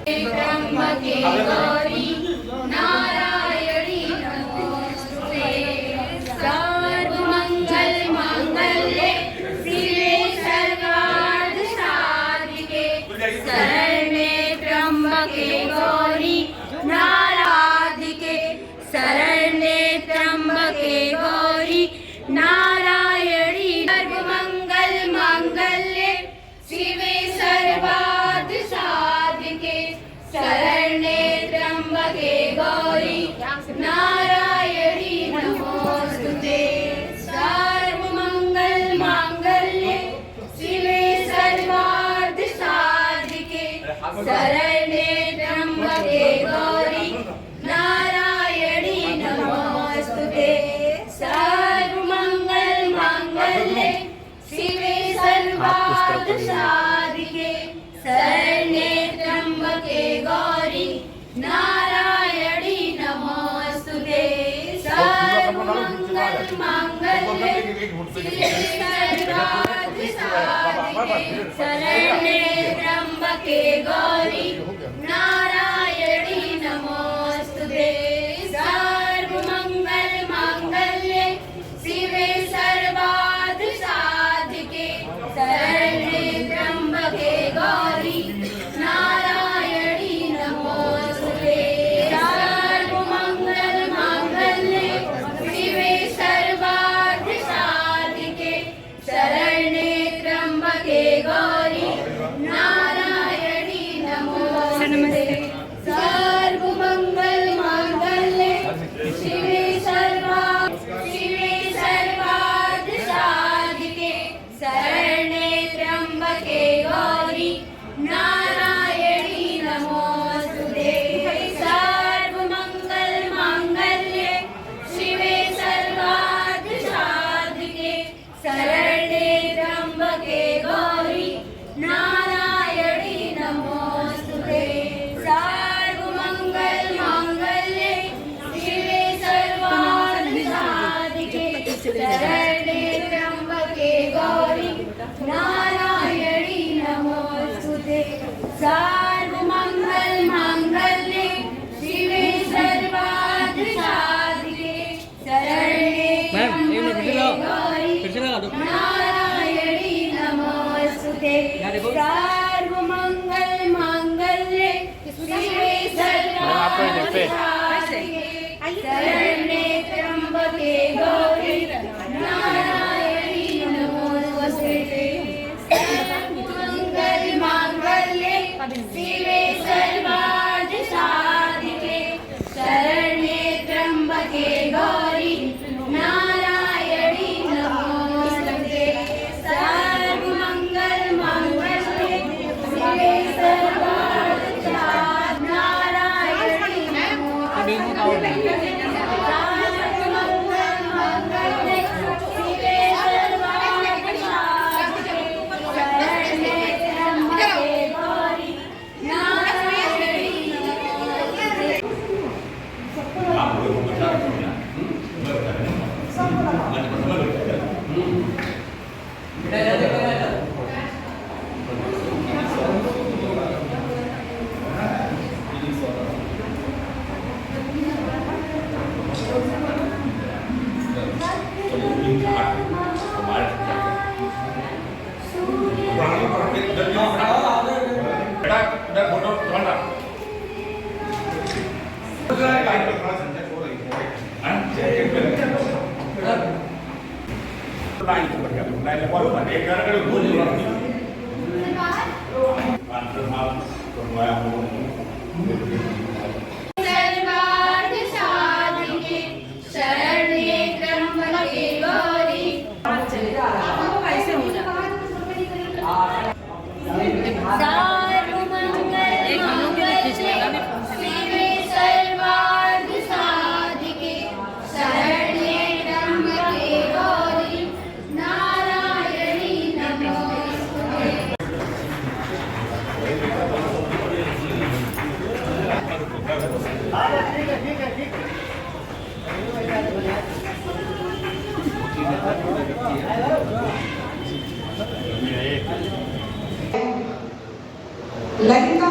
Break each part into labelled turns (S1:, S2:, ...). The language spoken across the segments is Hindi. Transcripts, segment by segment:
S1: त्र्यंबके गौरी नारायणी नमोस्तुते सर्वमंगल मांगल्ये शिवे सर्वार्थ साधिके शरण्ये त्र्यंबके गौरी नाराधिके शरण्ये त्र्यंबके गौरी नारायणी सर्वमंगल मांगल्ये शिवे सर्वार्थ साधिके शरण्ये त्र्यंबके गौरी नारायणी नमोस्तुते सर्वमंगल मांगल्ये शिवे सर्वार्थ साधिके शरण्ये त्र्यंबके गौरी नारायणी नमोस्तुते सर्वमंगल मांगल्ये शिवे सर्वार्थ साधिके शरण्ये त्र्यंबके गौरी नारायणी नमोस्तुते सर्वमंगल मांगल्ये शिवे सर्वार्थ साधिके शरण्ये त्र्यंबके गौरी नारायणी नमोस्तुते सर्वमंगल मांगल्ये शिवे सर्वार्थ साधिके शरण्ये त्र्यंबके गौरी नारायणी नमोस्तुते सर्वमंगल मांगल्ये शिवे सर्वार्थ साधिके शरण्ये त्र्यंबके गौरी नारायणी नमोस्तुते सर्वमंगल मांगल्ये शिवे सर्वार्थ साधिके शरण्ये त्र्यंबके गौरी नारायणी नमोस्तुते सर्वमंगल मांगल्ये शिवे सर्वार्थ साधिके शरण्ये त्र्यंबके गौरी नारायणी नमोस्तुते सर्वमंगल मांगल्ये शिवे सर्वार्थ साधिके शरण्ये त्र्यंबके गौरी नारायणी नमोस्तुते सर्वमंगल मांगल्ये शिवे सर्वार्थ साधिके शरण्ये त्र्यंबके गौरी नारायणी नमोस्तुते सर्वमंगल मांगल्ये शिवे सर्वार्थ साधिके शरण्ये त्र्यंबके गौरी नारायणी नमोस्तुते सर्वमंगल मांगल्ये शिवे सर्वार्थ साधिके शरण्ये त्र्यंबके गौरी नारायणी नमोस्तुते सर्वमंगल मांगल्ये शिवे सर्वार्थ साधिके नारायणी नमोस्तुते सर्वमंगल मांगल्ये शिवे सर्वार्थ साधिके शरण्ये त्र्यंबके गौरी नारायणी सर्वार्थ साधिके शरण्ये त्र्यंबके गौरी सर्वमंगल मांगल्ये शिवे सर्वार्थ साधिके शरण्ये त्र्यंबके गौरी नारायणी नमोस्तुते
S2: ललिता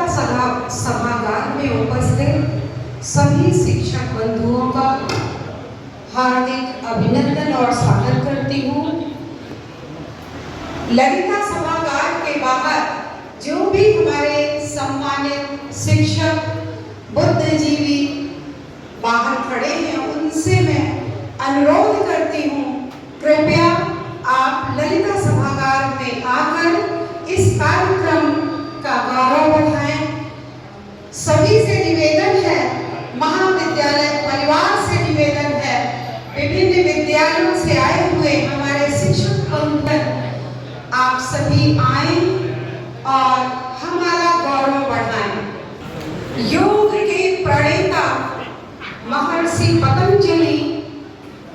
S2: सभागार में उपस्थित सभी शिक्षक बंधुओं का हार्दिक अभिनंदन और स्वागत करती हूँ। ललिता सभागार के बाहर जो भी हमारे सम्मानित शिक्षक बुद्धिजीवी बाहर खड़े हैं, उनसे मैं अनुरोध करती हूँ, कृपया आप ललिता सभागार में आकर इस कार्यक्रम का गौरव बढ़ाएं। सभी से निवेदन है, महाविद्यालय परिवार से निवेदन है, विभिन्न विद्यालयों से आए हुए हमारे शिक्षक बंधु आप सभी आए और हमारा गौरव बढ़ाएं। योग के प्रणेता महर्षि पतंजलि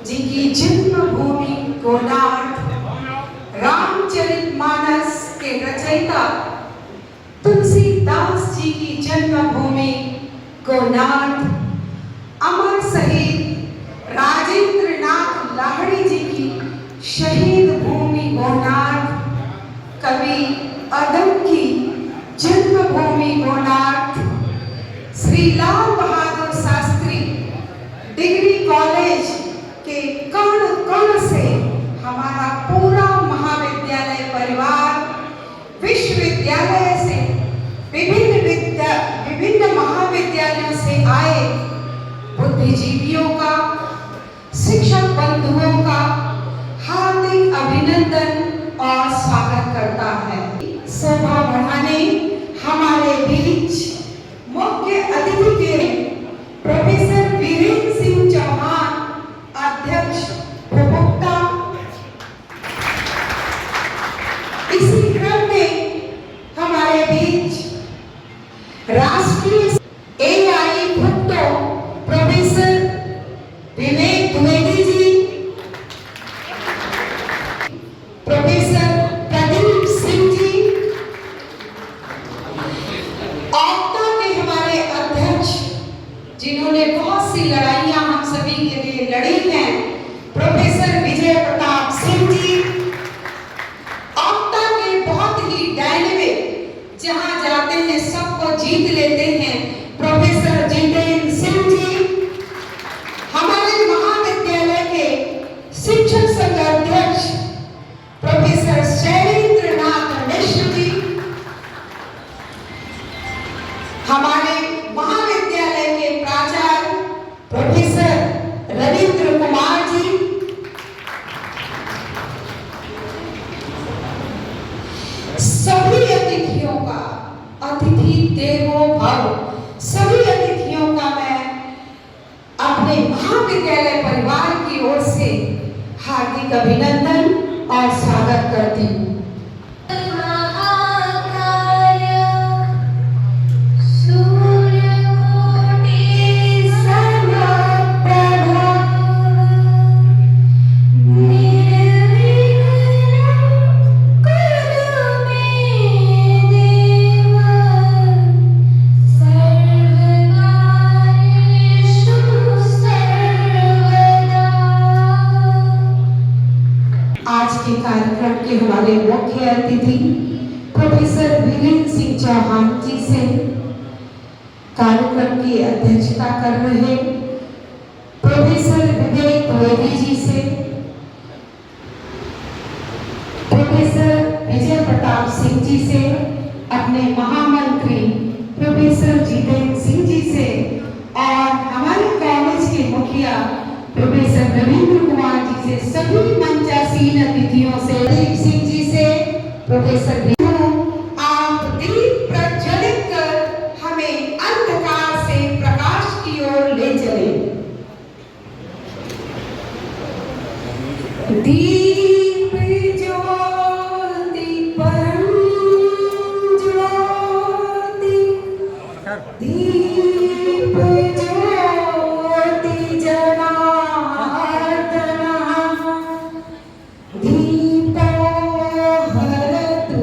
S2: जी की जन्मभूमि कोणार्क, रामचरितमानस के रचयिता तुलसीदास जी की जन्मभूमि कोणार्क, अमर शहीद राजेंद्र नाथ लाहिड़ी जी की शहीद भूमि कोणार्क, कवि अदम की जन्मभूमि कोणार्क, श्री लाल बहादुर शास्त्री डिग्री कॉलेज के कण कण से हमारा पूरा महाविद्यालय परिवार, विश्वविद्यालय से विभिन्न महाविद्यालयों से आए बुद्धिजीवियों का, शिक्षक बंधुओं का हार्दिक अभिनंदन और स्वागत करता है। शोभा बढ़ाने हमारे बीच मुख्य अतिथि के प्रोफेसर वीरेंद्र सिंह चौहान, अध्यक्ष प्रवक्ता। इसी क्रम में हमारे बीच राष्ट्रीय एआई भुट्टो प्रोफेसर विवेक द्विवेदी जी, प्रोफेसर प्रदीप सिंह जी, ऑक्टा के हमारे अध्यक्ष जिन्होंने बहुत सी लड़ाइयां हम सभी के लिए लड़ी हैं, प्रोफेसर विजय प्रताप सिंह जी, ऑक्टा के बहुत ही डायनेमिक, जहां जाते हैं सबको जीत लेते हैं, प्रोफेसर जितेंद्र सिंह जी, हमारे महाविद्यालय के शिक्षक संघ अध्यक्ष प्रोफेसर शैलेंद्र नाथ मिश्र जी, हमारे महाविद्यालय के प्राचार्य प्रोफेसर रविंद्र कुमार जी, सभी अतिथियों का, अतिथि देवो भव, सभी अतिथियों का मैं अपने महाविद्यालय परिवार की ओर से हार्दिक अभिनंदन और स्वागत करती हूँ। आज के कार्यक्रम के हमारे मुख्य अतिथि प्रोफेसर वीरेंद्र सिंह चौहान जी से कार्यक्रम की अध्यक्षता कर रहे प्रोफेसर विवेक द्विवेदी जी से, प्रोफेसर विजय प्रताप सिंह जी से, अपने महामंत्री प्रोफेसर जितेंद्र सिंह जी से और हमारे कॉलेज के मुखिया प्रोफेसर रविंद्र कुमार जी से, सभी मंचासीन अतिथियों से, प्रदीप सिंह जी से, प्रोफेसर आप दीप प्रज्वलित कर हमें अंधकार से प्रकाश की ओर ले चले। दीप ज्योति परम ज्योति, दीप ज्योति जनार्दन, दीपो हरतु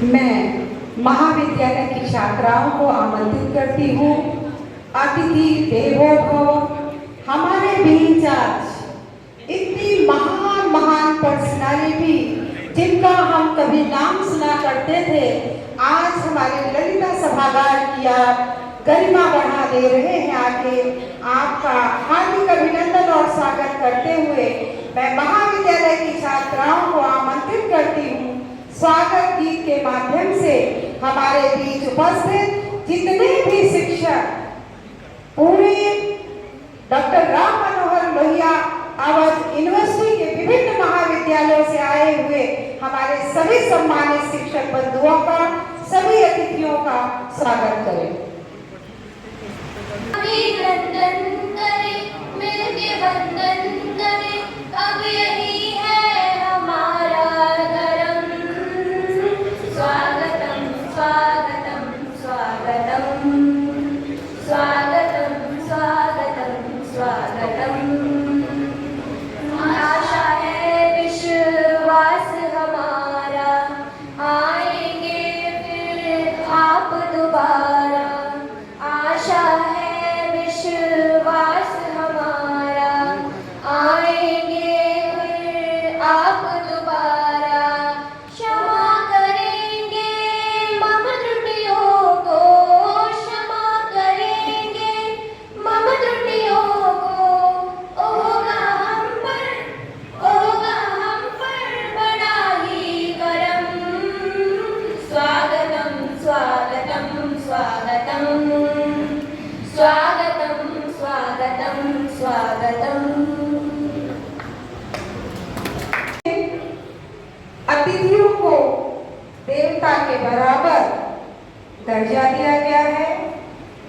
S2: मैं महाविद्यालय की छात्राओं को आमंत्रित करती हूँ। अतिथि देवो भव। हमारे बीच आज इतनी महान महान पर्सनालिटी जिनका हम कभी नाम सुना करते थे, आज हमारे ललिता सभागार की आप गरिमा बढ़ा दे रहे हैं। आके आपका हार्दिक अभिनंदन और स्वागत करते हुए मैं महाविद्यालय की छात्राओं को आमंत्रित करती हूँ स्वागत गीत के माध्यम से हमारे बीच उपस्थित जितने भी शिक्षक पूरे डॉक्टर राम मनोहर लोहिया अवध यूनिवर्सिटी के विभिन्न महाविद्यालयों से आए हुए हमारे सभी सम्मानित शिक्षक बंधुओं का, सभी अतिथियों का स्वागत करें।
S1: अभिनंदन करें, मिलके वंदन करें, अब यही है हमारा धर्म। स्वागतम स्वागतम स्वागतम स्वागतम स्वागतम स्वागतम। आशा है विश्वास हमारा, आएंगे फिर आप दोबारा। आशा है विश्वास हमारा, आएंगे फिर आप दोबारा। क्षमा करेंगे मम त्रुटियों को, क्षमा करेंगे मम त्रुटियों को। होगा हम पर बड़ा ही करम। स्वागतम स्वागतम स्वागतम स्वागतम स्वागतम स्वागतम।
S2: अतिथियों को देवता के बराबर दर्जा दिया गया है।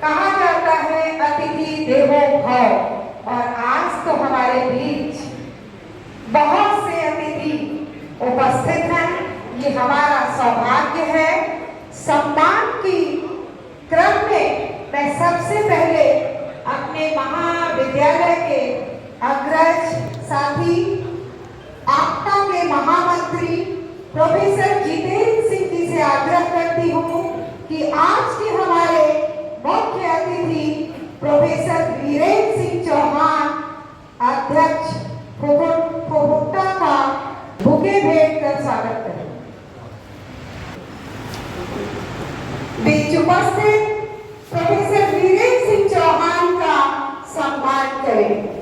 S2: कहा जाता है अतिथि देवो भव। और आज तो हमारे बीच बहुत से अतिथि उपस्थित हैं। ये हमारा सौभाग्य है। सम्मान की क्रम में मैं सबसे पहले अपने महाविद्यालय के अग्रज साथी आपदा के महामंत्री प्रोफेसर जितेंद्र सिंह जी से आग्रह करती हूँ कि आज के हमारे मुख्य अतिथि प्रोफेसर वीरेंद्र सिंह चौहान अध्यक्ष फोफुट्टा का बुके भेंट कर स्वागत करें। बीच उपस्थित प्रोफेसर वीरेंद्र सिंह चौहान का सम्मान करें।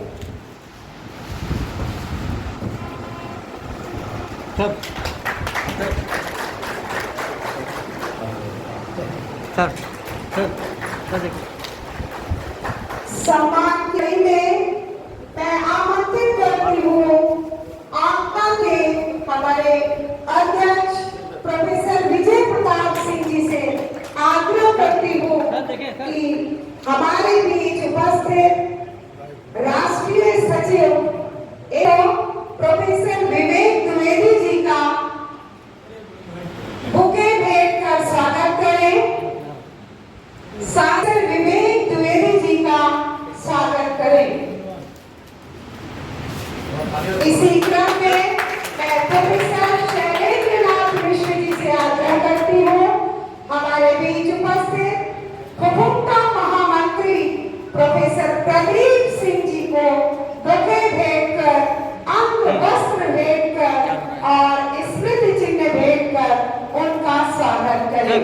S2: सम्मान के लिए मैं आमंत्रित करती हूँ आपदा के हमारे अध्यक्ष प्रोफेसर विजय प्रताप सिंह जी से आग्रह करती हूँ कि हमारे बीच उपस्थित राष्ट्रीय सचिव एवं प्रोफेसर विवेक द्विवेदी जी का बुके भेंट कर स्वागत करें। सांसद विवेक द्विवेदी जी का स्वागत करें। इसी क्रम में मैं प्रोफेसर शैलेंद्रनाथ मिश्र जी से आग्रह करती हूँ हमारे बीच उपस्थित फोफुट्टा महामंत्री प्रोफेसर प्रदीप सिंह जी को बुके भेंट कर, अंग वस्त्र भेंट कर और स्मृति चिन्ह भेंट कर उनका स्वागत करें।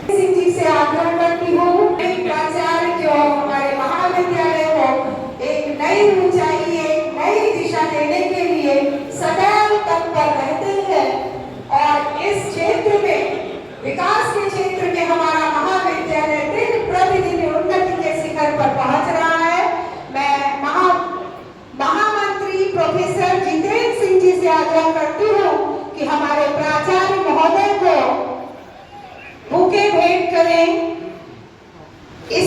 S2: सिंह जी से आग्रह करती हूँ एक प्राचार्य जो हमारे महाविद्यालय को एक नई ऊंचाई, एक नई दिशा देने के लिए सदैव तत्पर रहते हैं और इस क्षेत्र में, विकास के क्षेत्र में हमारा महाविद्यालय दिन प्रतिदिन उन्नति के शिखर पर पहुंच रहा है। मैं महामंत्री प्रोफेसर जितेंद्र सिंह जी से आग्रह करती हूँ कि हमारे प्राचार्य महोदय को बुके भेंट करें,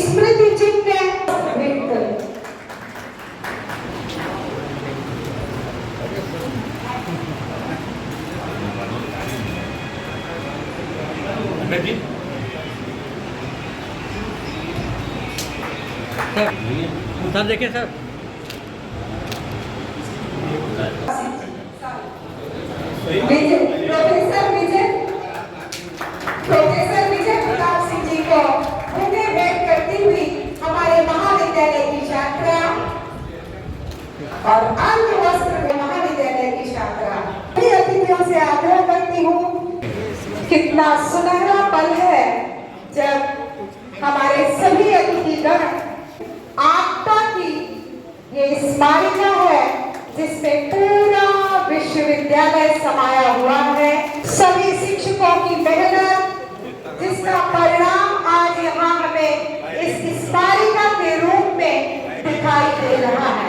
S2: स्मृति चिन्ह भेंट करें।
S3: सर सर देखिए सर
S2: प्रोफेसर विजय प्रताप सिंह जी को मुझे भेंट करती हुई हमारे महाविद्यालय की छात्रा और अंग वस्त्र महाविद्यालय की छात्रा सभी अतिथियों से आग्रह करती हूँ, कितना सुनहरा पल है जब हमारे सभी अतिथिगण आपदा की ये स्मारिका है जिसमें पूरा विश्वविद्यालय समाया हुआ है। सभी शिक्षकों की मेहनत जिसका परिणाम आज यहाँ हमें इस स्मारिका के रूप में दिखाई दे रहा है।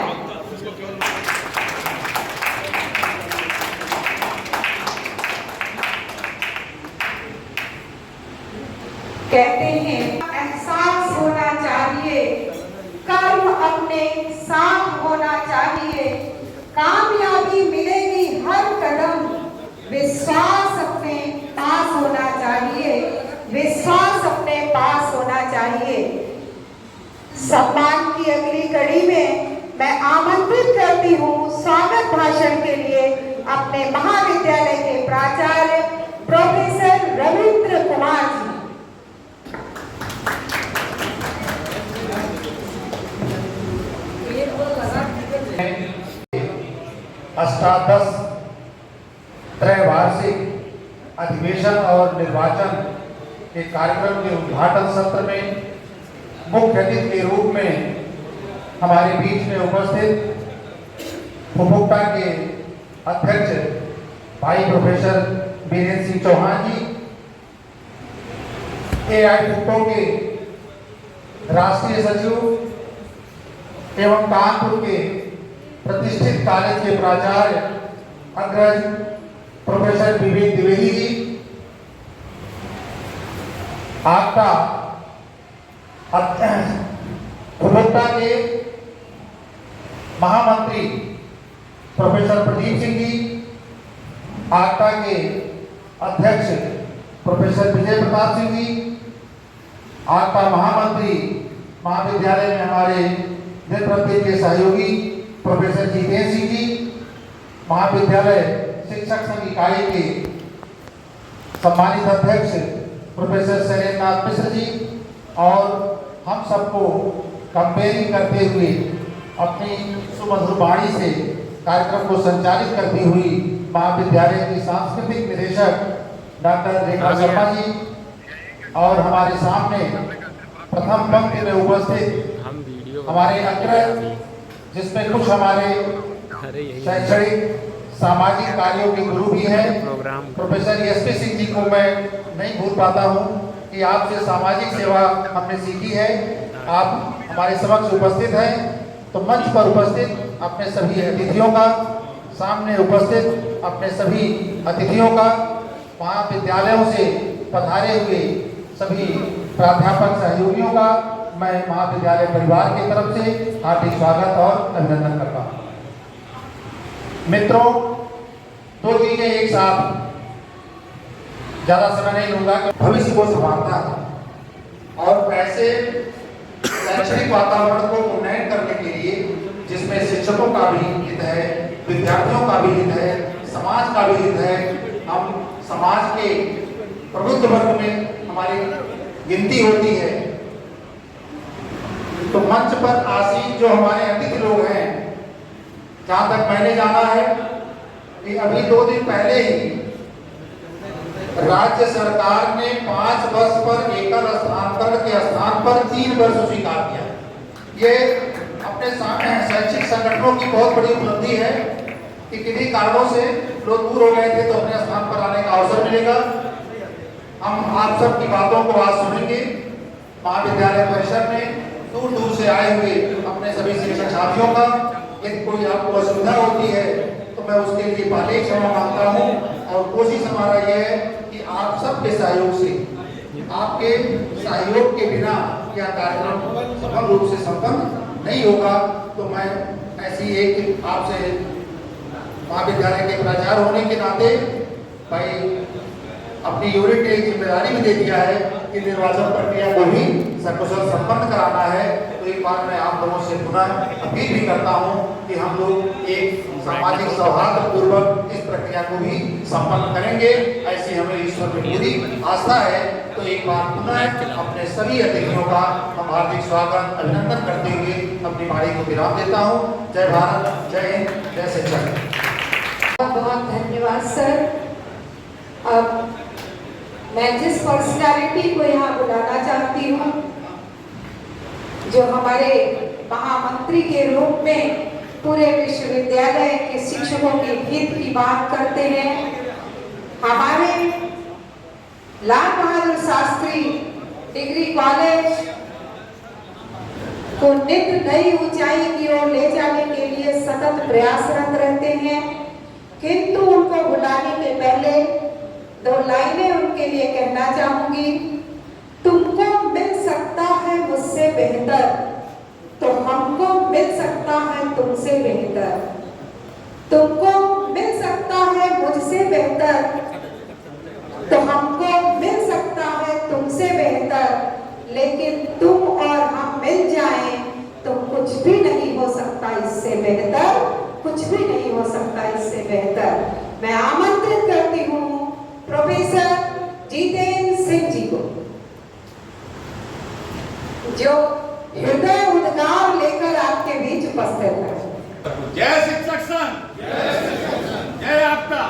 S2: कहते हैं एहसास होना चाहिए, कर्म अपने साथ होना चाहिए, कामयाबी मिलेगी हर कदम, विश्वास अपने पास होना चाहिए, विश्वास अपने पास होना चाहिए। सम्मान की अगली कड़ी में मैं आमंत्रित करती हूँ स्वागत भाषण के लिए अपने महाविद्यालय के प्राचार्य प्रोफेसर रविंद्र कुमार जी।
S4: अष्टादश त्रैवार्षिक अधिवेशन और निर्वाचन के कार्यक्रम के उद्घाटन सत्र में मुख्य अतिथि के रूप में हमारे बीच में उपस्थित उपभोक्ता के अध्यक्ष भाई प्रोफेसर वीरेंद्र सिंह चौहान जी, एआईफुटो के राष्ट्रीय सचिव एवं कानपुर के प्रतिष्ठित कॉलेज के प्राचार्य अग्रज प्रोफेसर विवेक द्विवेदी जी, आपका उपभोक्ता के महामंत्री प्रोफेसर प्रदीप सिंह जी, आपका के अध्यक्ष प्रोफेसर विजय प्रताप सिंह जी, आपका महामंत्री महाविद्यालय में हमारे नेतृत्व के सहयोगी प्रोफेसर जितेंद्र सिंह जी, महाविद्यालय शिक्षक संघ इकाई के सम्मानित अध्यक्ष प्रोफेसर शैलेंद्रनाथ मिश्र जी, और हम सबको कंपेयरिंग करते हुए अपनी सुमधुर वाणी से कार्यक्रम को संचालित करती हुई महाविद्यालय की सांस्कृतिक निदेशक डॉक्टर रेखा शर्मा जी, और हमारे सामने प्रथम पंक्ति में उपस्थित हमारे अग्रज, जिसमें कुछ हमारे शैक्षणिक सामाजिक कार्यों के गुरु भी हैं, प्रोफेसर एसपी सिंह जी को मैं नहीं भूल पाता हूं कि आपसे सामाजिक सेवा हमने सीखी है। आप हमारे समक्ष उपस्थित हैं, तो मंच पर उपस्थित अपने सभी अतिथियों का, सामने उपस्थित अपने सभी अतिथियों का, महाविद्यालयों से पधारे हुए सभी प्राध्यापक सहयोगियों का मैं महाविद्यालय परिवार की तरफ से हार्दिक स्वागत और अभिनंदन करता हूँ। मित्रों, दो चीजें एक साथ, ज्यादा समय नहीं लूंगा, भविष्य को संभालता है और ऐसे शैक्षणिक वातावरण को उन्नयन करने के लिए जिसमें शिक्षकों का भी हित है, विद्यार्थियों का भी हित है, समाज का भी हित है, हम समाज के प्रबुद्ध वर्ग में हमारी गिनती होती है। तो मंच पर आसीन जो हमारे अतिथि लोग हैं, जहां तक मैंने जाना है कि अभी 2 दिन पहले ही राज्य सरकार ने 5 वर्ष पर एकल स्थानांतरण के स्थान पर 3 वर्ष स्वीकार किया। ये अपने शैक्षिक संगठनों की बहुत बड़ी उपलब्धि है कि किन्हीं कारणों से लोग दूर हो गए थे तो अपने स्थान पर आने का अवसर मिलेगा। हम आप सब की बातों को आज सुनेंगे। महाविद्यालय परिसर में दूर दूर से आए हुए अपने सभी शिक्षक साथियों का, यदि कोई आपको असुविधा होती है तो मैं उसके लिए पहले क्षमा मांगता हूँ, और कोशिश हमारा यह है कि आप सबके सहयोग से, आपके सहयोग के बिना यह कार्यक्रम सफल रूप से संपन्न नहीं होगा। तो मैं ऐसी एक आपसे महाविद्यालय के प्राचार्य होने के नाते भाई अपनी यूनिट ने जिम्मेदारी भी दे दिया है कि निर्वाचन प्रक्रिया को भी सकुशल संपन्न कराना है। तो एक बार मैं आप लोगों से पुनः अपील भी करता हूँ कि हम लोग एक सामाजिक सौहार्द पूर्वक इस प्रक्रिया को भी संपन्न करेंगे, ऐसी हमें ईश्वर में पूरी आस्था है। तो एक बार पुनः अपने सभी अतिथियों का हम हार्दिक स्वागत अभिनंदन करते हुए अपनी वाणी को विराम देता हूँ। जय भारत, जय हिंद, जय शिक्षक।
S2: बहुत धन्यवाद सर। अब मैं जिस पर्सनालिटी को यहाँ बुलाना चाहती हूँ, जो हमारे महामंत्री के रूप में पूरे विश्वविद्यालय के शिक्षकों के हित की बात करते हैं, हमारे लाल बहादुर शास्त्री डिग्री कॉलेज को नित्य नई ऊंचाई की ओर ले जाने के लिए सतत प्रयासरत रहते हैं। किंतु उनको बुलाने के पहले 2 लाइनें उनके लिए कहना चाहूंगी। तुमको मिल सकता है मुझसे बेहतर, तो हमको मिल सकता है तुमसे बेहतर। तुमको मिल सकता है मुझसे बेहतर, तो हमको मिल सकता है तुमसे बेहतर। लेकिन तुम और हम मिल जाएं तो कुछ भी नहीं हो सकता इससे बेहतर, कुछ भी नहीं हो सकता इससे बेहतर। मैं आमंत्रित करती हूँ प्रोफेसर जितेंद्र सिंह जी को, जो हृदय उद्गार लेकर आपके बीच उपस्थित है।
S5: जय शिक्षक संघ, जय आपका।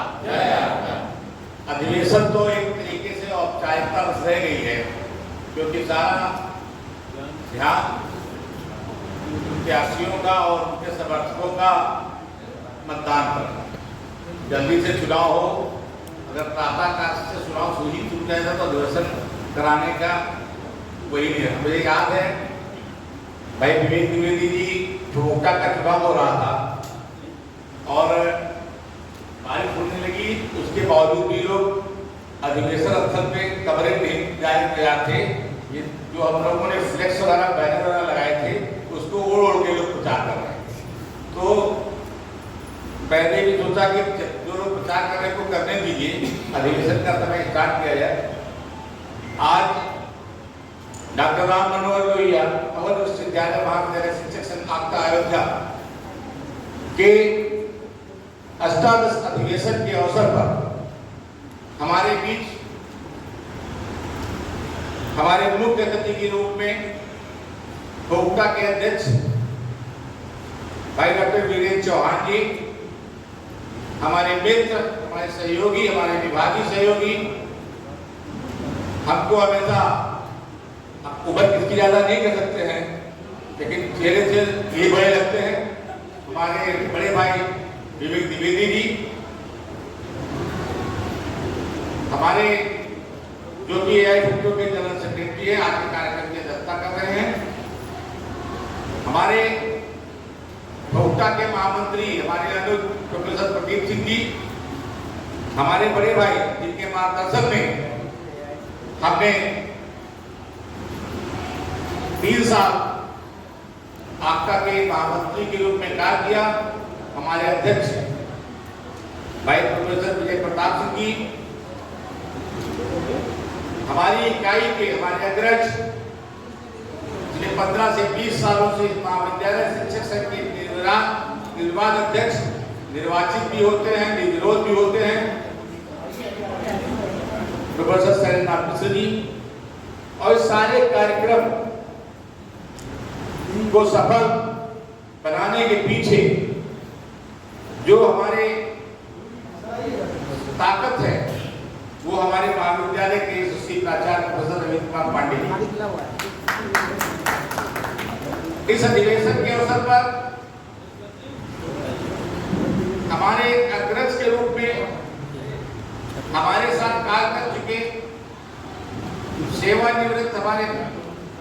S5: अधिवेशन तो एक तरीके से औपचारिकता बस रह गई है, क्योंकि सारा ध्यान प्रत्याशियों का और उनके समर्थकों का मतदान पर। जल्दी से चुनाव हो, अगर प्रातःकाल से चुनाव सूची छूट जाएगा तो अधिवेशन कराने का वही नहीं है। मुझे याद है भाई विवेक द्विवेदी जी ठोका का चुनाव हो रहा था और बारिश होने लगी, उसके बावजूद भी लोग अधिवेशन स्थल पे कमरे में जारी तैयार थे। ये जो हम लोगों ने फ्लेक्स वगैरह बैनर वगैरह लगाए थे उसको ओढ़ ओढ़ के लोग प्रचार कर रहे थे। तो पहले भी सोचा कि जो लोग प्रचार कर रहे हैं को करने दीजिए, अधिवेशन का समय स्टार्ट किया जाए। आज डॉक्टर राम मनोहर लोहिया अवध विश्वविद्यालय महाविद्यालय शिक्षक संघ आपका अयोध्या के अष्टादश अधिवेशन के अवसर पर हमारे बीच हमारे मुख्य अतिथि के रूप में ठोका के अध्यक्ष भाई डॉक्टर वीरेंद्र चौहान जी, हमारे मित्र, हमारे सहयोगी, हमारे विभागीय सहयोगी, हमको हमेशा उम्र किसकी ज्यादा नहीं कर सकते हैं, लेकिन चेहरे से ये बड़े लगते हैं, हमारे बड़े भाई विवेक द्विवेदी जी, हमारे जो कि एआईएफएफओ के जनरल सेक्रेटरी है, आज के कार्यक्रम की अध्यक्षता कर रहे हैं, हमारे ठोका के महामंत्री हमारे अनुज प्रोफेसर प्रदीप सिंह जी, हमारे बड़े भाई जिनके मार्गदर्शन में हमने 3 साल आपका के महामंत्री के रूप में कार्य किया, हमारे अध्यक्ष भाई प्रोफेसर विजय प्रताप सिंह जी, हमारी इकाई के हमारे अध्यक्ष जिन्हें 15 से 20 सालों से महाविद्यालय शिक्षक संघ के निर्वाचित अध्यक्ष निर्वाचित भी होते हैं, निर्विरोध भी होते हैं, प्रोफेसर शैलेंद्र मिश्र जी, और सारे कार्यक्रम को सफल बनाने के पीछे जो हमारे ताकत है वो हमारे महाविद्यालय के यशस्वी प्राचार्य प्रोफेसर रविंद्र कुमार पांडे जी। इस अधिवेशन के अवसर पर हमारे अग्रज के रूप में हमारे साथ कार्य कर चुके सेवानिवृत्त हमारे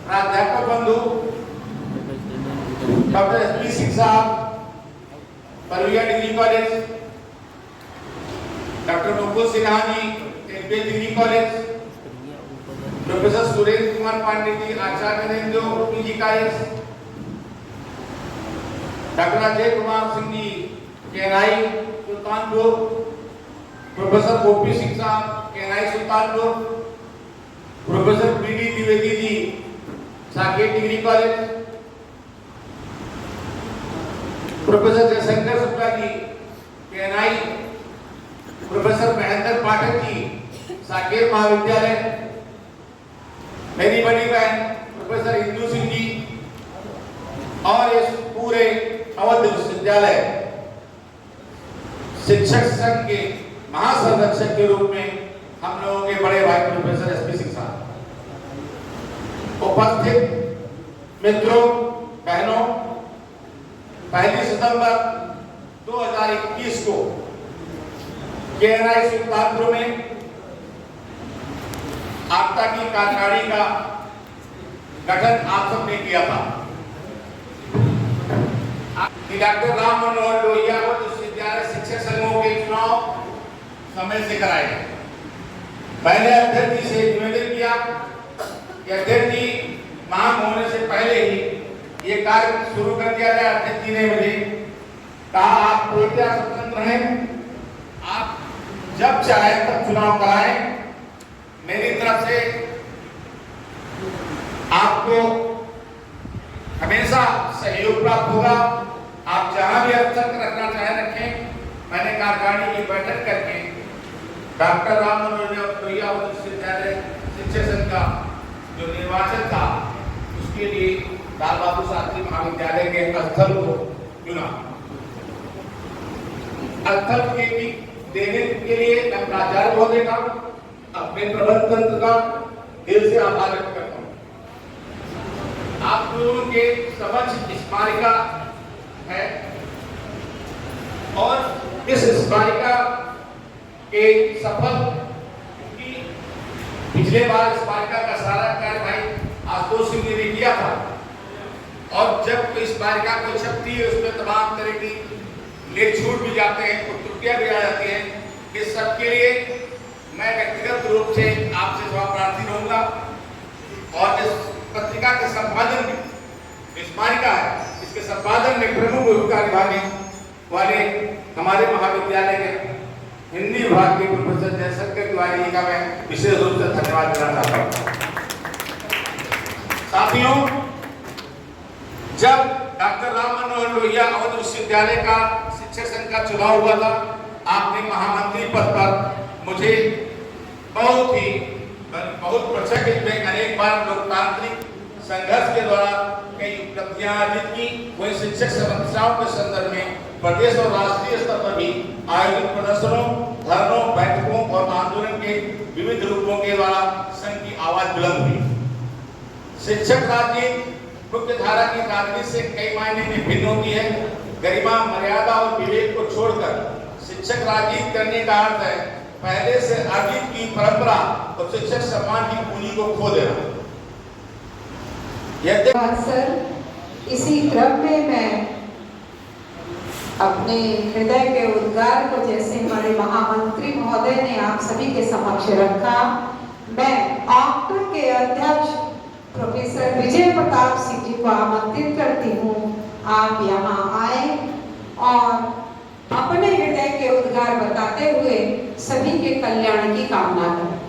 S5: प्राध्यापक बंधु डॉक्टर एसपी सिंह साहब, Barua degree college, doctor Nupur Sinha ji, MPS degree college, professor Surendra Kumar Pandey ji, Acharya Narendra PG college, doctor Ajay Kumar Singh ji, KNI Sultanpur, professor Gopi Singh साहब, KNI Sultanpur, professor PD Dwivedi ji, Saket degree college, professor Jaishankar Shukla ji KNI, professor Mahendra Pathak ji Saket Mahavidyalaya, मेरी बड़ी बहन प्रोफेसर इंदु सिंह जी और इस पूरे अवध विश्वविद्यालय शिक्षक संघ के महासंरक्षक के रूप में हम लोगों के बड़े भाई प्रोफेसर एसपी सिंह साहब, उपस्थित मित्रों, बहनों, 1 सितंबर 2021 को केएनआई सुल्तानपुर में आपदा की कार्यकारिणी का गठन आप सबने किया था। डॉक्टर राम मनोहर लोहिया विश्वविद्यालय शिक्षक संघों के चुनाव समय से कराए गए। मैंने अध्यक्ष जी से निवेदन किया कि अध्यक्ष जी मांग होने से पहले ही ये कार्य शुरू कर दिया जाए। अध्यक्ष जी ने मुझे कहा आप पूर्णतः स्वतंत्र हैं, आप जब चाहे तब चुनाव कराएं, मेरी तरफ से आपको हमेशा सहयोग प्राप्त होगा। आप जहां भी अवसर रखना चाहे रखें। मैंने कार्यकारिणी की बैठक करके डॉक्टर राम मनोहर लोहिया विश्वविद्यालय शिक्षक संघ का जो निर्वाचन था उसके लिए लाल बहादुर शास्त्री महाविद्यालय के स्थल को चुना। स्थल के देने के लिए मैं प्राचार्य महोदय का, अपने प्रबंध तंत्र का दिल से आभार व्यक्त करता हूँ। आप लोगों के समक्ष स्मारिका है और इस स्मारिका के सफल की पिछले बार स्मारिका का सारा कार्य भाई आशुतोष सिंह जी ने किया था और जब कोई स्मारिका को छपती है उसमें तमाम तरह की लेख छूट भी जाते हैं, कुछ त्रुटियां भी आ जाती हैं। इस सब के लिए मैं व्यक्तिगत रूप से आपसे क्षमा प्रार्थी रहूंगा और इस पत्रिका के संपादन में, स्मारिका है, इसके संपादन में प्रमुख भूमिका निभाने वाले हमारे महाविद्यालय के हिंदी विभाग के प्रोफेसर जयशंकर तिवारी जी का मैं विशेष रूप से धन्यवाद देना चाहता हूँ। साथियों, जब डॉक्टर राम मनोहर लोहिया अवध विश्वविद्यालय का शिक्षक संघ का चुनाव हुआ था, आपने महामंत्री पद पर मुझे बहुत प्रचलित में अनेक बार लोकतांत्रिक संघर्ष के द्वारा कई उपलब्धियां अर्जित की। वही शिक्षक समस्याओं के संदर्भ में प्रदेश और राष्ट्रीय स्तर पर भी आयोजित प्रदर्शनों, धरनों, बैठकों और आंदोलन के विविध रूपों के द्वारा संघ की आवाज बुलंद हुई। शिक्षक राजनीति मुख्य धारा की राजनीति से कई मायने में भिन्न होती है। गरिमा, मर्यादा और विवेक को छोड़कर शिक्षक राजनीति करने का अर्थ है पहले से अर्जित की परंपरा और शिक्षक सम्मान की पूंजी को खो देना।
S2: सर, इसी क्रम में मैं अपने हृदय के उद्गार को जैसे हमारे महामंत्री महोदय ने आप सभी के समक्ष रखा, मैं आक्टा के अध्यक्ष प्रोफेसर विजय प्रताप सिंह जी को आमंत्रित करती हूँ, आप यहाँ आए और अपने हृदय के उद्गार बताते हुए सभी के कल्याण की कामना करें।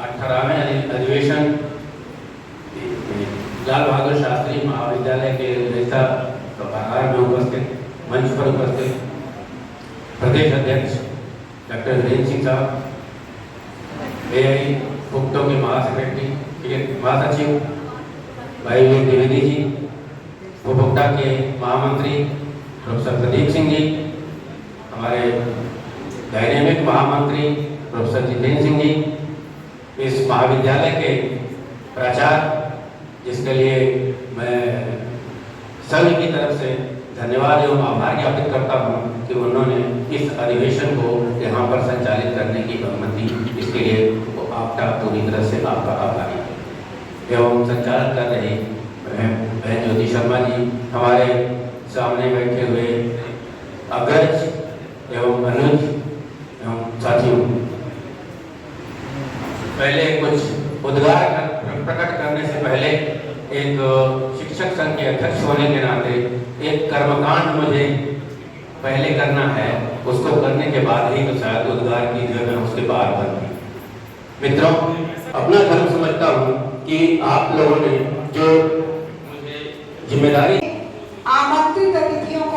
S6: 18वें अधिवेशन लाल बहादुर शास्त्री महाविद्यालय के नेता सभागार में उपस्थित, मंच पर उपस्थित प्रदेश अध्यक्ष डॉक्टर वीरेंद्र सिंह साहब, एआई भुगतों के महासचिव भाई द्विवेदी जी, उपभोक्ता के महामंत्री प्रोफेसर प्रदीप सिंह जी, हमारे डायनेमिक महामंत्री प्रोफेसर जितेंद्र सिंह जी, इस महाविद्यालय के प्राचार्य, जिसके लिए मैं सभी की तरफ से धन्यवाद एवं आभार ज्ञापित करता हूँ कि उन्होंने इस अधिवेशन को यहाँ पर संचालित करने की अनुमति दी। इसके लिए आपका पूरी तरह से आपका आभारी है। एवं संचालन कर रहे बहन ज्योति शर्मा जी, हमारे सामने बैठे हुए अग्रज एवं अनुज एवं साथियों, पहले कुछ उद्गार प्रकट करने से पहले एक शिक्षक संघ के अध्यक्ष होने के नाते एक कर्मकांड मुझे पहले करना है, उसको करने के बाद ही तो शायद उद्गार की जगह उसके बाद बनती। मित्रों, अपना धर्म समझता हूँ कि आप लोगों ने जो मुझे जिम्मेदारी
S2: आमंत्रित अतिथियों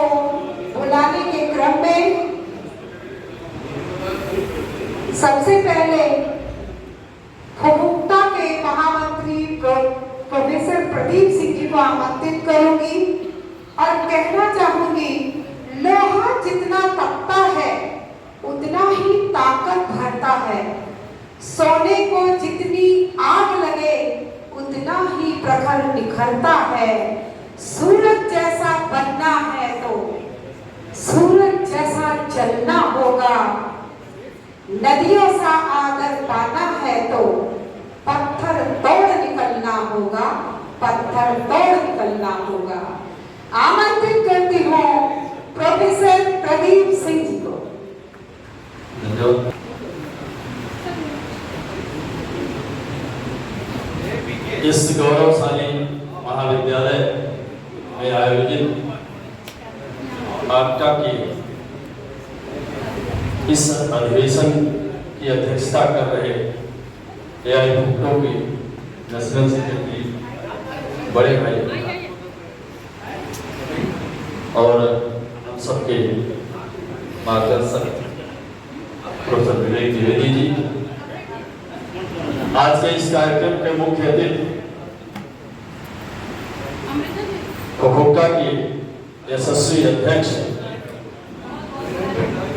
S2: सबसे पहले उपभोक्ता के महामंत्री प्रोफेसर प्रदीप सिंह जी को आमंत्रित करूंगी और कहना चाहूंगी, लोहा जितना तपता है उतना ही ताकत भरता है। सोने को जितनी आग लगे उतना ही प्रखर निखरता है। सूरज जैसा बनना है तो सूरज जैसा चलना होगा। नदियों सा आदर पाना है तो पत्थर तोड़ निकलना होगा, पत्थर तोड़ निकलना होगा। आमंत्रित करती हूँ प्रोफेसर प्रदीप सिंह जी को।
S7: इस गौरवशाली महाविद्यालय में आयोजित आपका की इस अधिवेशन की अध्यक्षता कर रहे एआई भुगतों की नेशनल सेक्रेटरी बड़े भाई और हम सबके मार्गदर्शक प्रोफेसर विवेक द्विवेदी जी, आज के इस कार्यक्रम के मुख्य अतिथि उपभोक्ता की यशस्वी अध्यक्ष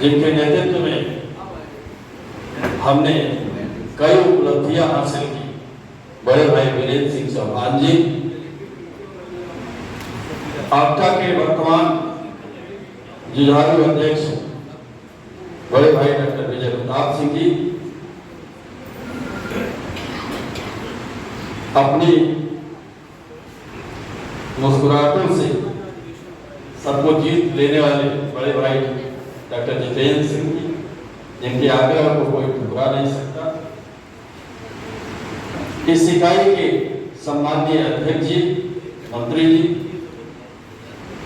S7: जिनके नेतृत्व में हमने कई उपलब्धियां हासिल की, बड़े भाई वीरेंद्र सिंह चौहान जी, आपका के वर्तमान जुझारू अध्यक्ष बड़े भाई डॉक्टर विजय प्रताप सिंह जी, अपनी मुस्कुराहटों से सबको जीत लेने वाले बड़े भाई डॉक्टर जितेंद्र सिंह जी, जिनके आग्रह को कोई ठुकरा नहीं सकता। इस इकाई के सम्माननीय अध्यक्ष जी, मंत्री जी,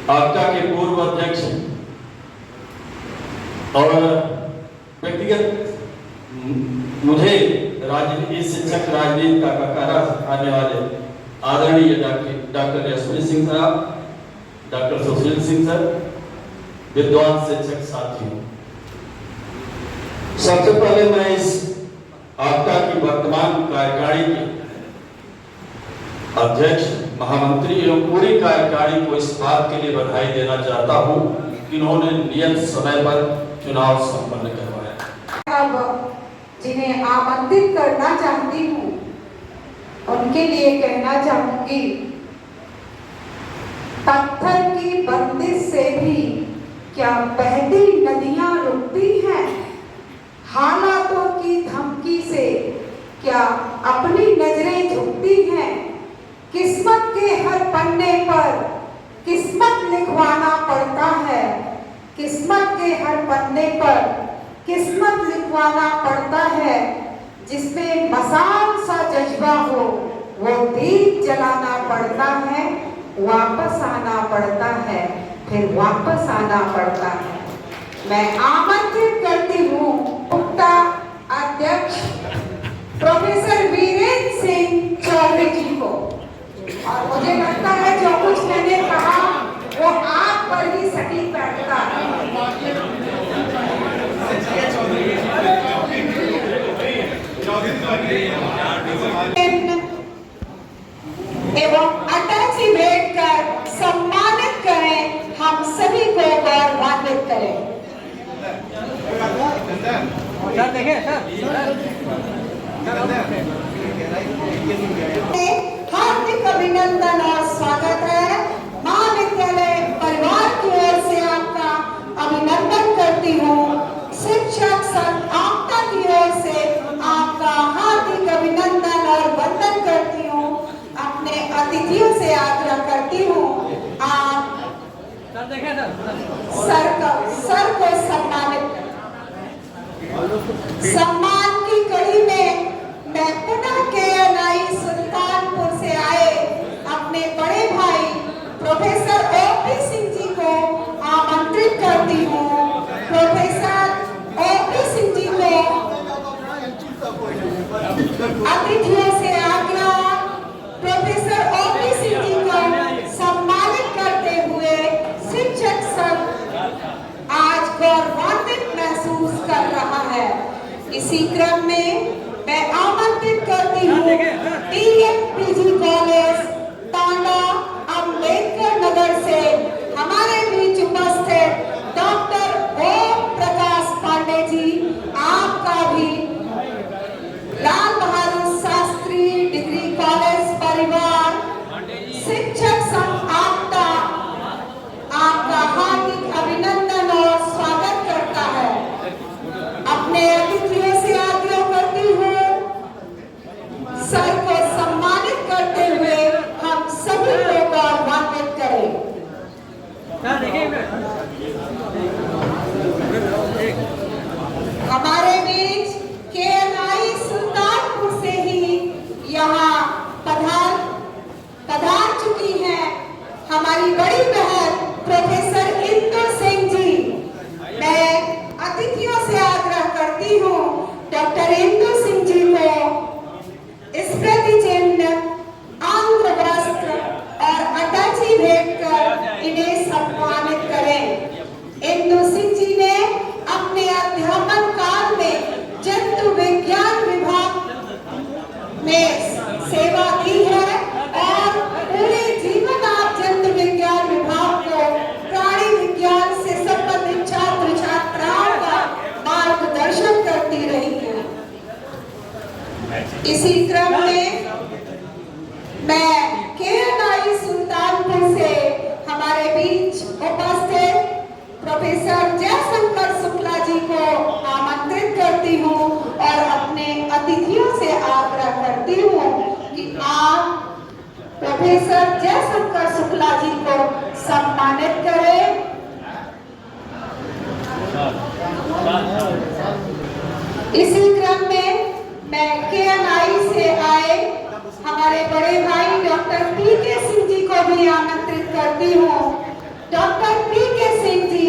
S7: आपका के पूर्व अध्यक्ष और व्यक्तिगत मुझे राजनीति शिक्षक राजनीति का ककारा सिखाने वाले आदरणीय डॉक्टर यशवंत सिंह साहब, डॉक्टर सुशील सिंह सर, विद्वान शिक्षक साथियों, सबसे पहले मैं इस आपका की वर्तमान कार्यकारिणी के अध्यक्ष, महामंत्री एवं पूरी कार्यकारिणी को इस बात के लिए बधाई देना चाहता हूं कि उन्होंने नियत समय पर चुनाव संपन्न करवाया।
S2: अब जिन्हें आमंत्रित करना चाहती हूँ उनके लिए कहना चाहूंगी, पत्थर की बंदिश से भी क्या बहती नदियां रुकती हैं? हालातों की धमकी से क्या अपनी नजरें झुकती हैं? किस्मत के हर पन्ने पर किस्मत लिखवाना पड़ता है। किस्मत के हर पन्ने पर किस्मत लिखवाना पड़ता है। जिसमें मसाल सा जज्बा हो वो दीप जलाना पड़ता है, वापस आना पड़ता है, फिर वापस आना पड़ता है। मैं आमंत्रित करती हूँ उपभोक्ता अध्यक्ष प्रोफेसर वीरेंद्र सिंह चौधरी जी को, और मुझे लगता है जो कुछ मैंने कहा वो आप पर ही सटीक बैठता है। एवं अटैचमेंट कर सम्मानित करें, हम सभी को गौरवान्वित करें।
S3: सर देखिए सर
S2: हार्दिक अभिनंदन और स्वागत है। महाविद्यालय परिवार की ओर से आपका अभिनंदन करती हूँ। शिक्षक संघ आपका की ओर से आपका हार्दिक अभिनंदन और वंदन करती हूँ। अपने अतिथियों से आग्रह करती हूँ, आप
S3: सर देखिए
S2: सर को सम्मानित करें। सम्मान की कड़ी में मैं पुनः KNI सुल्तानपुर से आए अपने बड़े भाई प्रोफेसर OP सिंह जी को आमंत्रित करती हूँ। प्रोफेसर OP सिंह जी को अतिथियों से आग्रह, प्रोफेसर OP सिंह जी को सम्मानित करते हुए शिक्षक संघ आज गौरवान्वित महसूस कर रहा है। इस इसी क्रम में मैं आमंत्रित करती हूँ TNPG कॉलेज तांडा अम्बेडकर नगर से हमारे बीच उपस्थित डॉक्टर ओम प्रकाश पांडे जी, आपका भी लाल बहादुर शास्त्री डिग्री कॉलेज परिवार शिक्षक संघ आपका हार्दिक अभिनंदन और स्वागत करता है। अपने अतिथियों से आग्रह करती हूँ, सर को सम्मानित करते हुए हम सभी को गौरवान्वित करें। हमारे बीच KNI सुल्तानपुर से ही यहाँ पधार चुकी हैं हमारी बड़ी बहन प्रोफेसर इंदु सिंह जी। मैं अतिथियों से आग्रह करती हूँ डॉक्टर इंदु सिंह जी को स्मृति चिन्ह, आंध्र वस्त्र और अटैची भेंट कर इन्हें सम्मानित करें। इंदु सिंह जी ने अपने अध्यापन काल में जंतु विज्ञान विभाग में सेवा की है और पूरे जीवन आप जंतु विज्ञान विभाग को प्राणी विज्ञान से संबंधित छात्र छात्राओं का मार्गदर्शन करती रही है। इसी क्रम में मैं KNI सुल्तानपुर से हमारे बीच उपस्थित प्रोफेसर जयशंकर शुक्ला जी को आमंत्रित करती हूँ और अपने अतिथियों से आग्रह करती हूँ कि आप प्रोफेसर जयशंकर शुक्ला जी को सम्मानित करें। इसी क्रम में मैं KNI से आए हमारे बड़े भाई डॉक्टर PK सिंह जी को भी आमंत्रित करती हूँ। Doctor PK Singh ji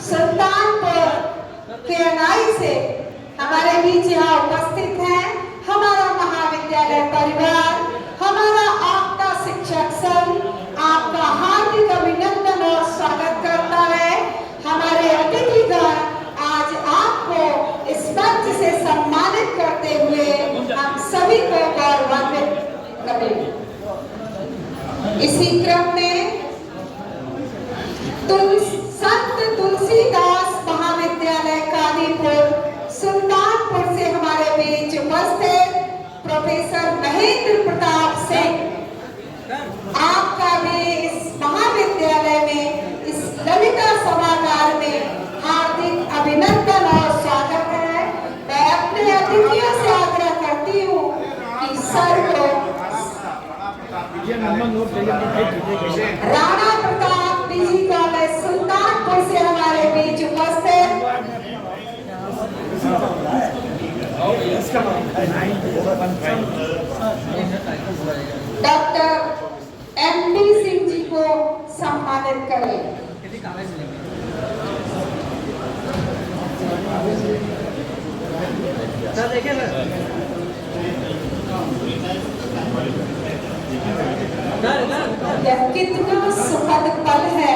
S2: Sultanpur KNI से हमारे बीच यहाँ उपस्थित हैं। हमारा महाविद्यालय परिवार, हमारा आपका शिक्षक संघ आपका हार्दिक अभिनंदन और स्वागत करता है। हमारे अतिथिगण आज आपको इस मंच से सम्मानित करते हुए हम सभी को गौरवान्वित करेंगे। इसी क्रम में संत तुलसीदास महाविद्यालय कादीपुर सुल्तानपुर से हमारे बीच उपस्थित प्रोफेसर महेंद्र प्रताप सिंह, आपका भी इस महाविद्यालय में इस ललिता सभागार में हार्दिक अभिनंदन और स्वागत है। मैं अपने अतिथियों से आग्रह करती हूँ कि सर को राणा प्रताप PG कॉलेज सुल्तानपुर से हमारे बीच उपस्थित डॉक्टर MD सिंह जी को सम्मानित करें। यह कितना सुखद पल है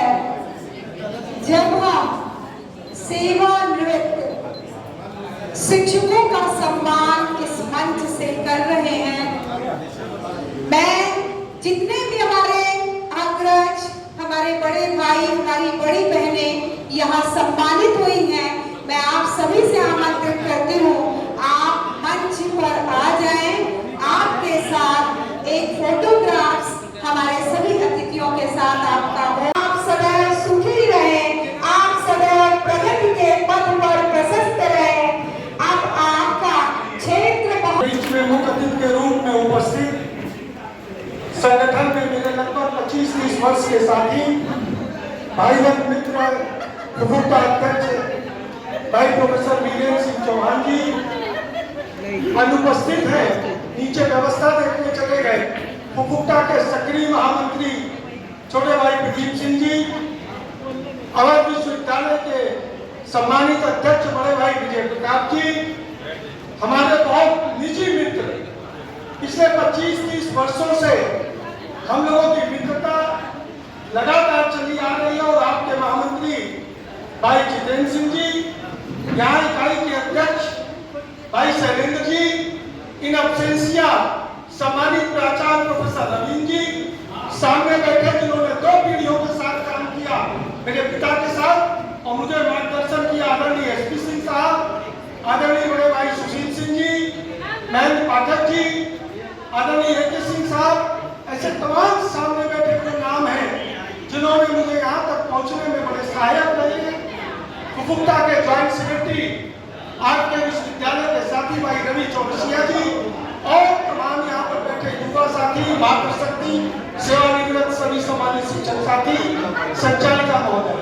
S2: जब हम सेवानिवृत्त शिक्षकों का सम्मान इस मंच से कर रहे हैं। मैं जितने भी हमारे अग्रज, हमारे बड़े भाई, हमारी बड़ी बहनें यहाँ सम्मानित हुई हैं, मैं आप सभी से आमंत्रित करती हूँ आप मंच पर आ जाएं। आपके साथ एक फोटोग्राफ्स हमारे सभी अतिथियों के साथ आपका हो। आप सदैव सुखी रहें, आप सदैव प्रगति के पथ पर प्रशस्त रहें। अब आपका क्षेत्र
S8: बीच में मुख्य अतिथि के रूप में उपस्थित संगठन में मेरे लगभग 25-30 वर्ष के साथी भाई मित्र उपभोक्ता अध्यक्ष भाई प्रोफेसर वीरेंद्र सिंह चौहान जी अनुपस्थित हैं। नीचे व्यवस्था देखने चले गए। उपभोक्ता के सक्रिय महामंत्री छोटे भाई प्रदीप सिंह जी, अवध विश्वविद्यालय के सम्मानित अध्यक्ष बड़े भाई विजय प्रताप जी, हमारे बहुत निजी मित्र, पिछले 25-30 वर्षों से हम लोगों की मित्रता लगातार चली आ रही है और आपके महामंत्री भाई जितेंद्र सिंह जी, यहाँ इकाई के अध्यक्ष भाई शैलेंद्र जी, इन अब्सेंसिया सम्मानित प्राचार्य प्रोफेसर रवीन जी, सामने बैठे जिन्होंने 2 पीढ़ियों के साथ काम किया मेरे पिता के साथ और मुझे मार्गदर्शन किया आदरणीय एसपी सिंह साहब, आदरणीय बड़े भाई सुशील सिंह जी, महेंद्र पाठक जी, आदरणीय AK सिंह साहब, ऐसे तमाम सामने बैठे हुए नाम हैं जिन्होंने मुझे यहाँ तक पहुँचने में बड़े सहायक रहे हैं। कुपुक्ता के ज्वाइंट सेक्रेटरी आपके विश्वविद्यालय के साथी भाई रवि चौरसिया जी और तमाम यहाँ पर बैठे युवा साथी, मातृशक्ति, सेवानिवृत्त सभी सम्मानित शिक्षक साथी, संचालिका महोदय।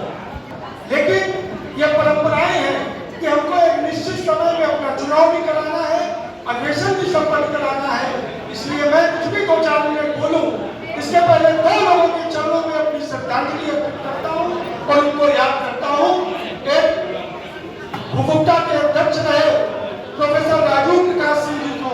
S8: लेकिन ये परंपराएं हैं कि हमको एक निश्चित समय में अपना चुनाव भी कराना है, अधिवेशन भी संपन्न कराना है, इसलिए मैं कुछ भी 2-4 मिनट बोलूं इसके पहले 2 लोगों के चरणों में अपनी श्रद्धांजलि अर्पित करता हूं और उनको याद करता हूं। एक कुपुक्ता के अध्यक्ष रहे प्रोफेसर राजेंद्र प्रकाश सिंह जी को,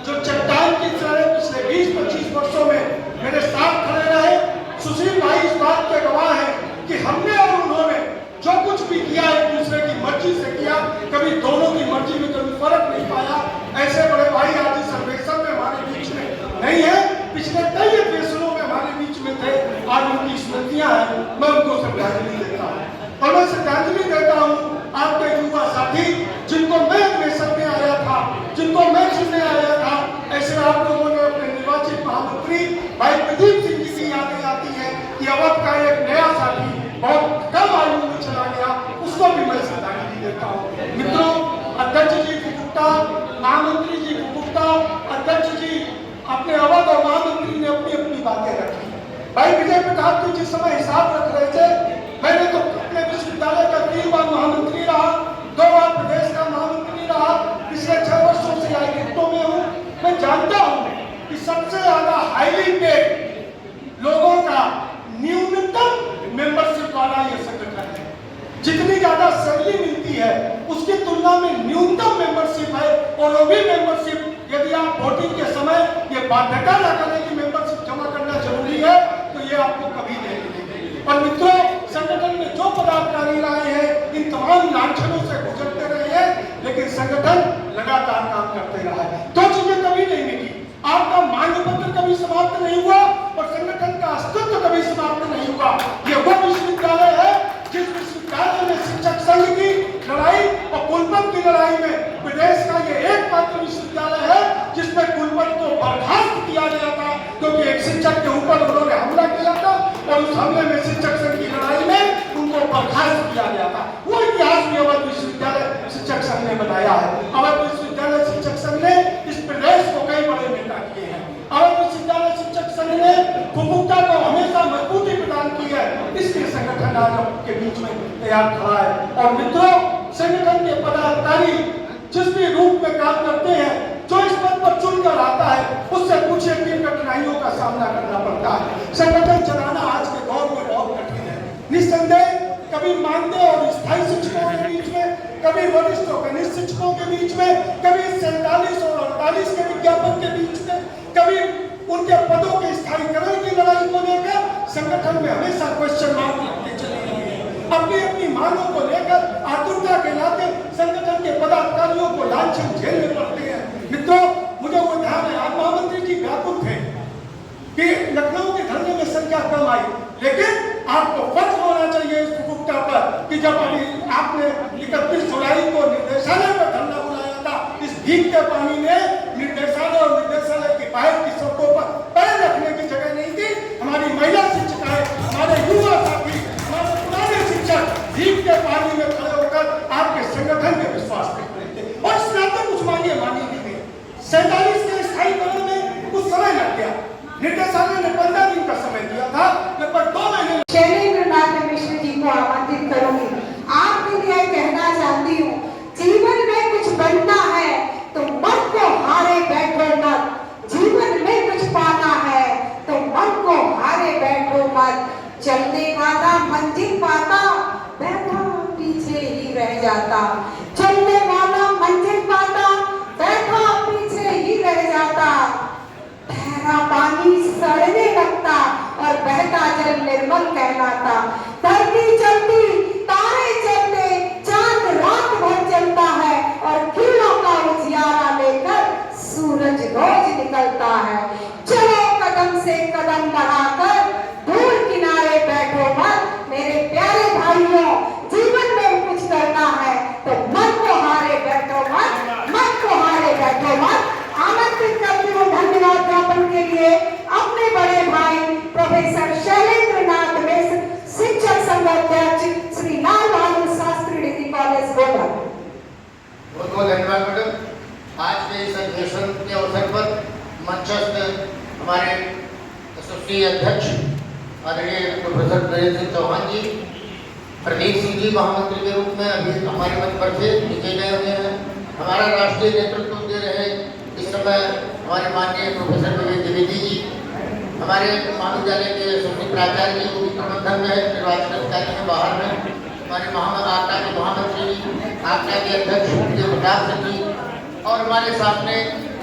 S8: जो चट्टान की तरह पिछले 20-25 वर्षों में मेरे साथ खड़े रहे। सुशील भाई इस बात के गवाह हैं कि हमने और उन्होंने जो कुछ भी किया एक दूसरे की मर्जी से किया, कभी दोनों की मर्जी में कभी फर्क नहीं पाया। ऐसे बड़े भाई आज इस सर्वेक्षण में हमारे बीच में नहीं है, पिछले कई अधिवेशनों में हमारे बीच में थे, आज उनकी स्मृतियां हैं, मैं उनको श्रद्धांजलि देता हूँ। और मैं श्रद्धांजलि देता हूँ आपके युवा साथी जिनको मैं अधिवेशन में आया था, जिनको मैं चुनने आया था। ऐसे आप लोगों ने अपने निर्वाचित महामंत्री भाई प्रदीप सिंह जी की यादें आती है कि अवध का एक नया साथी बहुत कम आयु में चला गया, उसको भी मैं श्रद्धांजलि देता हूँ। मित्रों, अध्यक्ष जी कुपुक्ता, महामंत्री जी कुपुक्ता, अध्यक्ष जी अपने अवध और महामंत्री ने अपनी अपनी बातें रखी। भाई विजय प्रताप जी जिस समय हिसाब रख रहे थे, मैंने तो अपने विश्वविद्यालय का 3 बार महामंत्री रहा, 2 बार प्रदेश का महामंत्री रहा, पिछले 6 वर्षों से आयुक्तों में हूँ। मैं जानता हूँ कि सबसे ज्यादा हाईली पेड लोगों का न्यूनतम मेंबरशिप वाला ये संगठन है। जितनी ज्यादा सैलरी मिलती है उसकी तुलना में न्यूनतम मेंबरशिप है, और वो भी मेंबरशिप यदि आप वोटिंग के समय ये बाध्यता न करें कि मेंबरशिप जमा करना जरूरी है, तो ये आपको कभी नहीं मिलेगी। और मित्रों, संगठन में जो पदाधिकारी रहे हैं इन तमाम लांछनों से गुजरते रहे हैं, लेकिन संगठन लगातार काम करते रहा है। 2 चीजें कभी नहीं मिली, आपका मान्य पत्र कभी समाप्त नहीं हुआ और संगठन का अस्तित्व कभी समाप्त नहीं हुआ। ये वो विश्वविद्यालय है जिस विश्वविद्यालय में शिक्षक संघ की लड़ाई और कुलपति की लड़ाई में प्रदेश का ये एकमात्र विश्वविद्यालय है जिसमें कुलपति को बर्खास्त किया गया था, क्योंकि एक शिक्षक के ऊपर उन्होंने हमला किया था और उस हमले में शिक्षक संघ की लड़ाई में उनको बर्खास्त किया गया था। वो इतिहास भी अवध विश्वविद्यालय शिक्षक संघ ने बनाया है। अवध विश्वविद्यालय शिक्षक संघ ने इस प्रदेश को कई बड़े नेता किए हैं। अवध विश्वविद्यालय शिक्षक संघ ने कुपुक्ता को हमेशा मजबूती प्रदान की है, इसलिए संगठन आज आपके बीच में तैयार खड़ा है। और मित्रों, संगठन के पदाधिकारी जिस भी रूप में काम करते हैं, जो इस पद पर चुनकर आता है, उससे पूछिए किन कठिनाइयों का सामना करना पड़ता है। संगठन चलाना आज के दौर में बहुत कठिन है। निस्संदेह कभी मानदेय और स्थायी शिक्षकों के बीच में, कभी वरिष्ठ और कनिष्ठ शिक्षकों के बीच में, कभी 47 और 48 के विज्ञापन के बीच में, कभी उनके पदों के स्थायीकरण की लड़ाई को लेकर संगठन में हमेशा क्वेश्चन मार्क रखते चले रहे हैं। अपनी अपनी मांगों को लेकर आतुरता के नाते संगठन के पदाधिकारियों को लांछन झेलने पड़ते हैं। मित्रों, मुझे वो ध्यान है, आज महामंत्री जी व्याकुल थे कि लखनऊ के धरने में संख्या कम आई, लेकिन आपको फर्ज होना चाहिए इस कुपुक्ता पर कि जब अभी आपने 31 जुलाई को निर्देशालय पर धरना बुलाया था, इस भीगते पानी में निर्देशालय और निर्देशालय के बाहर की सड़कों पर पैर रखने की जगह नहीं थी। हमारी महिला शिक्षिकाएं, हमारे युवा साथी, हमारे पुराने शिक्षक भीगते पानी में खड़े होकर आपके संगठन में विश्वास करते रहे थे और इस नाते कुछ मांगे मानी भी गई। 47 के स्थायीकरण में कुछ समय लग गया। निर्देशालय ने 15 दिन का समय दिया था, लगभग 2 महीने।
S2: शैलेंद्र नाथ मिश्र जी को आमंत्रित करूंगी। आपके लिए कहना चाहती हूँ, जीवन में कुछ बनना है तो मन को हारे बैठो मत। जीवन में कुछ पाना है तो मन को हारे बैठो मत। चलने वाला मंजिल पाता, बैठा पीछे ही रह जाता। चलने वाला मंजिल पाता, बैठा पीछे ही रह जाता। ठहरा पानी सड़ने लगता और बहता जल निर्मल कहलाता। धरती चलती, तारे चलते, चांद रात भर चलता है और कीड़ों का उजियार से कदम बढ़ाकर दूर किनारे बैठो मत। मेरे प्यारे भाइयों, जीवन में कुछ करना है तो मन को हारे बैठो मत, मन को हारे बैठो मत। आमंत्रित करती हूँ धन्यवाद ज्ञापन के लिए अपने बड़े भाई प्रोफेसर शैलेंद्र नाथ मिश्र, शिक्षक संघ अध्यक्ष श्री लाल बहादुर शास्त्री डिग्री कॉलेज गोला।
S9: बहुत बहुत धन्यवाद मैडम। आज के इस अधिवेशन के अवसर पर मंचस्थ हमारे एसोसिएट अध्यक्ष आदरणीय प्रोफेसर नरेंद्र सिंह चौहान जी, प्रदीप सिंह जी महामंत्री के रूप में अभी हमारे मंच पर थे, नीचे गए हुए हैं। हमारा राष्ट्रीय नेतृत्व दे रहे इस समय हमारे माननीय प्रोफेसर विवेक द्विवेदी जी, हमारे महाविद्यालय के एसोसिएट प्राचार्य जी, वो भी प्रबंधन में निर्वाचन अधिकारी में बाहर में, हमारे आटा के महामंत्री जी, आटा के अध्यक्ष विजय प्रताप सिंह जी, और हमारे सामने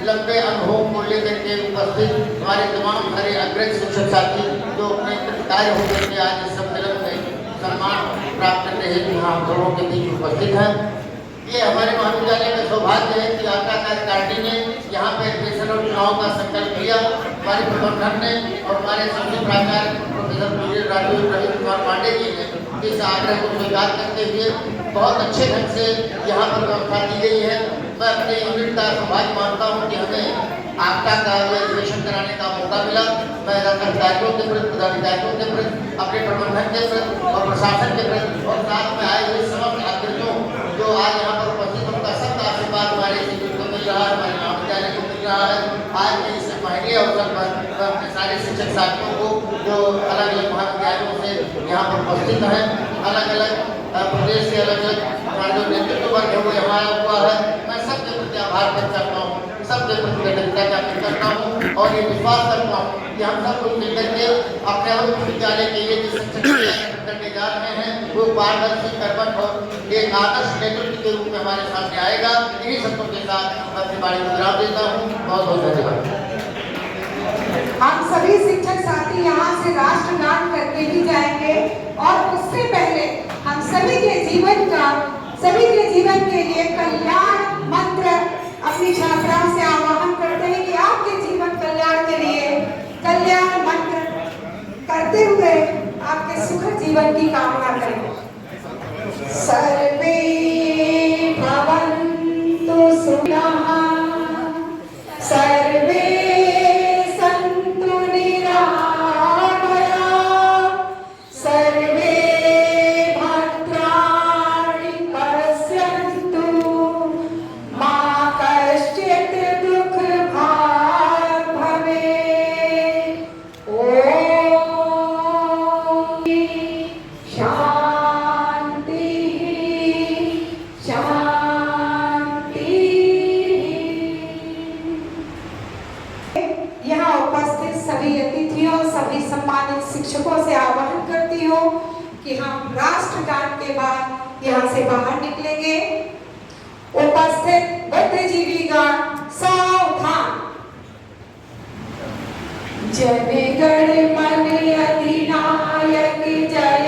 S9: लंबे अनुभव को लेकर के उपस्थित हमारे तमाम सारे अग्रज शिक्षक साथी जो अपने कार्य होकर के आज इस सम्मेलन में सम्मान प्राप्त करने हेतु यहाँ हम दोनों के बीच उपस्थित हैं। ये हमारे महाविद्यालय का सौभाग्य है कि आटा कार्यकारिणी ने यहाँ पे एडमिशन और चुनाव का संकल्प लिया। हमारे प्रबंधन ने और हमारे सभी प्राचार्य प्रोफेसर रवि कुमार पांडे जी ने इस आग्रह को स्वीकार करते हुए बहुत अच्छे ढंग से यहाँ पर व्यवस्था दी गई है। मैं अपने यूनिट का सौभाग्य मानता हूँ कि हमें आपका का अधिवेशन कराने का मौका मिला। मैं अधिकारियों के प्रति, पदाधिकारियों के प्रति, अपने प्रबंधन के प्रति और प्रशासन के प्रति और साथ में आए हुए समस्त अतिथियों जो आज यहाँ पर उपस्थित, उनका सबका आशीर्वाद हमारे शिक्षक को मिल रहा है, हमारे महाविद्यालय को मिल रहा है। आज के इस महंगे अवसर पर मैं अपने सारे शिक्षक साथियों को जो अलग अलग महाविद्यालयों से यहाँ पर उपस्थित हैं, अलग अलग प्रदेश के अलग अलग हमारे जो नेतृत्व वर्ग है वो हमारा हुआ है, मैं सबके प्रति आभार व्यक्त करता हूँ, सबके प्रति कृतज्ञता ज्ञापित करता हूँ और ये विश्वास करता हूँ कि हम सब कुछ मिलकर के अपने विश्वविद्यालय के लिए जो शिक्षक करने जा रहे हैं वो पारदर्शी, कर्मठ और एक आदर्श नेतृत्व के रूप में हमारे सामने आएगा। इन्हीं शब्दों के साथ मैं अपनी बारी को विराम देता हूँ। बहुत बहुत धन्यवाद।
S2: हम सभी शिक्षक साथी यहाँ से राष्ट्रगान करके ही जाएंगे और उससे पहले हम सभी के जीवन के लिए कल्याण मंत्र अपनी छात्राओं से आह्वान करते हैं कि आपके जीवन कल्याण के लिए कल्याण मंत्र करते हुए आपके सुखद जीवन की कामना करें। सर्वे भवन्तु सुखिनः, सर्वे सन्तु निरामयाः, सर्वे भद्राणि पश्यन्तु, मा कश्चित् दुःखभाग् भवेत्। ॐ शान्ति शान्ति। यहाँ उपस्थित सभी अतिथियों, सभी सम्मानित शिक्षकों से आह्वान करती हूँ कि हम राष्ट्रगान के बाद यहाँ से बाहर निकलेंगे। उपस्थित बुद्धिजीवीगण सावधान। जन गण मन अधिनायक जय